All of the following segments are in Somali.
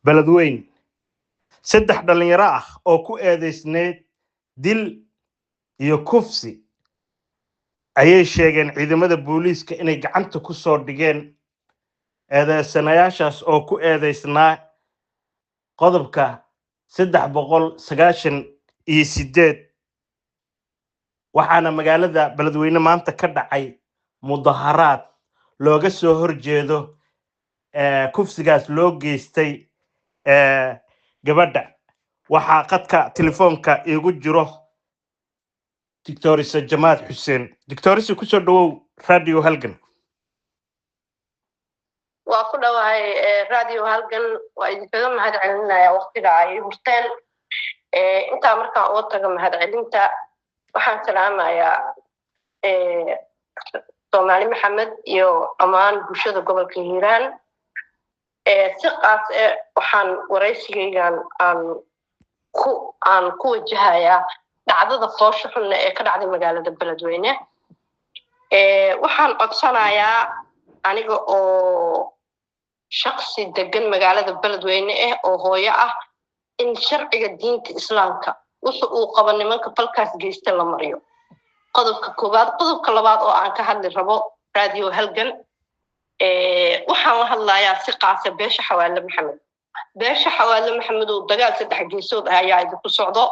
بلدوين سدح دلنيرا oo ku eedeysneed dil iyo kufsi ayay sheegeen ciidamada booliiska inay gacanta ku soo dhigeen eedeysanayaashaas oo ku eedeysnaa qodobka 398 waxaana magaalada Beledweyne maanta ka dhacay mudaharaad looga soo horjeedo kufsigaas loo geystay gabadha waxaa qadka telefoonka igu jiro Dictorisa Jamaad Xuseen Dictorisa ku soo dhawow Radio Halgan waa ku dhawahay Radio Halgan waa idinkaga mahadcelinayaa waqtiga ay hurteen inta markaa oo taga mahadcelinta waxaan salaamayaa Soomaali Maxamed iyo amaan bulshada gobolka Hiiraan si qaas waxaan waraysigaygan aan ku wajahayaa dhacdada foosho xun ee ka dhacday magaalada Beledweyne waxaan codsanayaa aniga oo shakhsi degan magaalada Beledweyne oo hooyo ah in sharciga diinta islaamka wuxuu qabo nimanka falkaas geystay la mariyo qodobka koobaad qodobka labaad oo aan ka hadli rabo Radio Halgan waxaan la hadlayaa si qaas beesha Xawaale Maxamed oo dagaal saddex geesood ah ayaa idinku socdo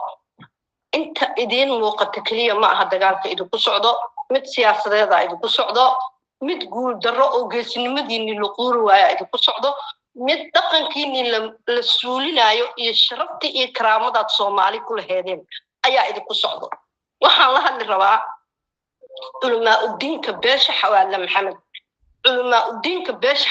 inta idin muuqata kaliya ma aha dagaalka idinku socdo mid siyaasadeed ah idinku socdo mid guul darro oo geesinimadiinii la quuri waaya idinku socdo mid dhaqankiinii la suulinayo iyo sharafta iyo karaamada Soomaali ku laheedeen ayaa idinku socdo waxaan la hadli rabaa culamaa udiinka beesha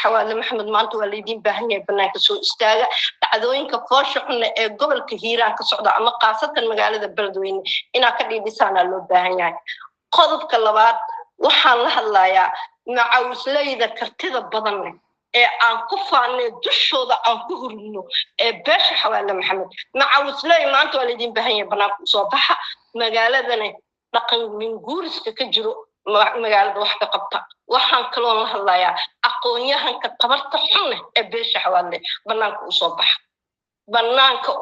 Xawaale Maxamed maanta waa leedin baahan yahay banaanka soo istaaga dhacdooyinka foosho xun ee gobolka Hiiraan ka socda ama qaasatan magaalada Beledweyne ina ka dhiibisana loo baahan yahay qodobka labaad waxaan la hadlayaa macawisleyda kartida badan ee aan ku faanay dushooda aan ku hurino ee beesha Xawaale Maxamed macawisley maanta waa leedin baahan yahay banaanka soo baxa magaaladana dhaqan min guuriska ka jiro magaalada wax ka qabta waxaan kaloo la hadlayaa aqoonyahanka tabarta xun ee beesha Xawaale banaanka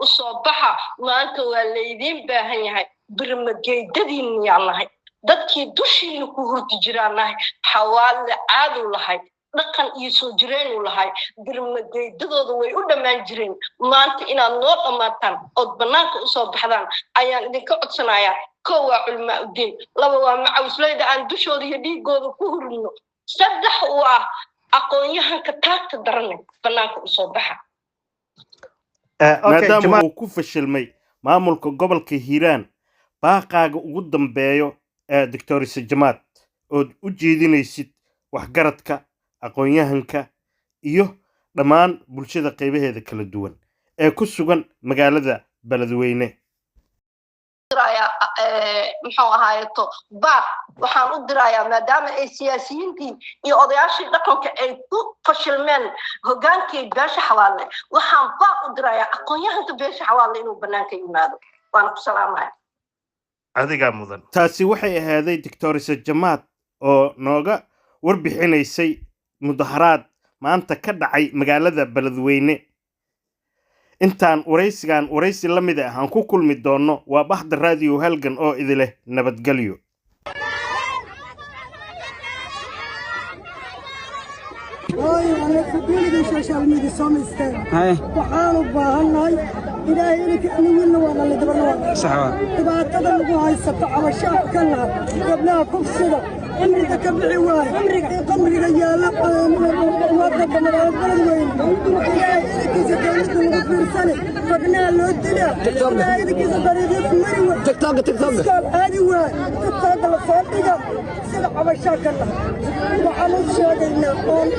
u soo baxa maanta waa leedin baahan yahay birmageedadiin yaanahay dadkii dushiina ku hurti jiraanahay Xawaale aadu lahay dhaqan iyo soo jireen u lahay birmageedadooda way u dhamaan jireen maanta inaad noo dhamaataan oo banaanka u soo baxdaan ayaan idinka codsanayaa كوا علماء الدين لو مع وسليد عن دشود يدي جود كهرنا صدق وأقوياء كتاك درنا بناك صباحا. مادام هو كوفش المي معمول قبل كهيران باقا قدام بيو دكتور سجمات وجيدين يسيت وحجرتك أقوياء إيوه لمان بلشة قيبه هذا كل الدول كسوغن مقالة بلدوينه muxuu ahaayeeto baa waxaan u dirayaa maadaama ay siyaasiyiintii iyo odayaashii dhaqanka ay ku fashilmeen hogaankii beesha Xawaale waxaan baa u dirayaa aqoonyahanka beesha Xawaale inuu banaanka yimaado waan ku salaamayaa adiga mudan taasi waxay ahaaday Dictorisa Jamaad oo nooga warbixinaysay mudaharaad maanta ka dhacay magaalada Beledweyne intaan waraysi la mid ah aan ku kulmi doono waa baxda Radio Halgan oo idile nabadgelyo أنا كبير السوشيال ميديا سامستر. وحنا بهالناي إذا هيك أنا وين ولا اللي دبرنا. صحوا. إذا تقدر نقول السبت على الشعب كلها قبلها كل سنة. أمريكا كبر عوار. أمريكا يلا وقت بنا البلد وين. إذا هيك إذا كانت نقول سنة فبنا لودنا. إذا هيك إذا بريد مريم. تيك توك. هذه وين. تيك توك الفاتحة. سنة على الشعب كلها. وحنا شاهدنا.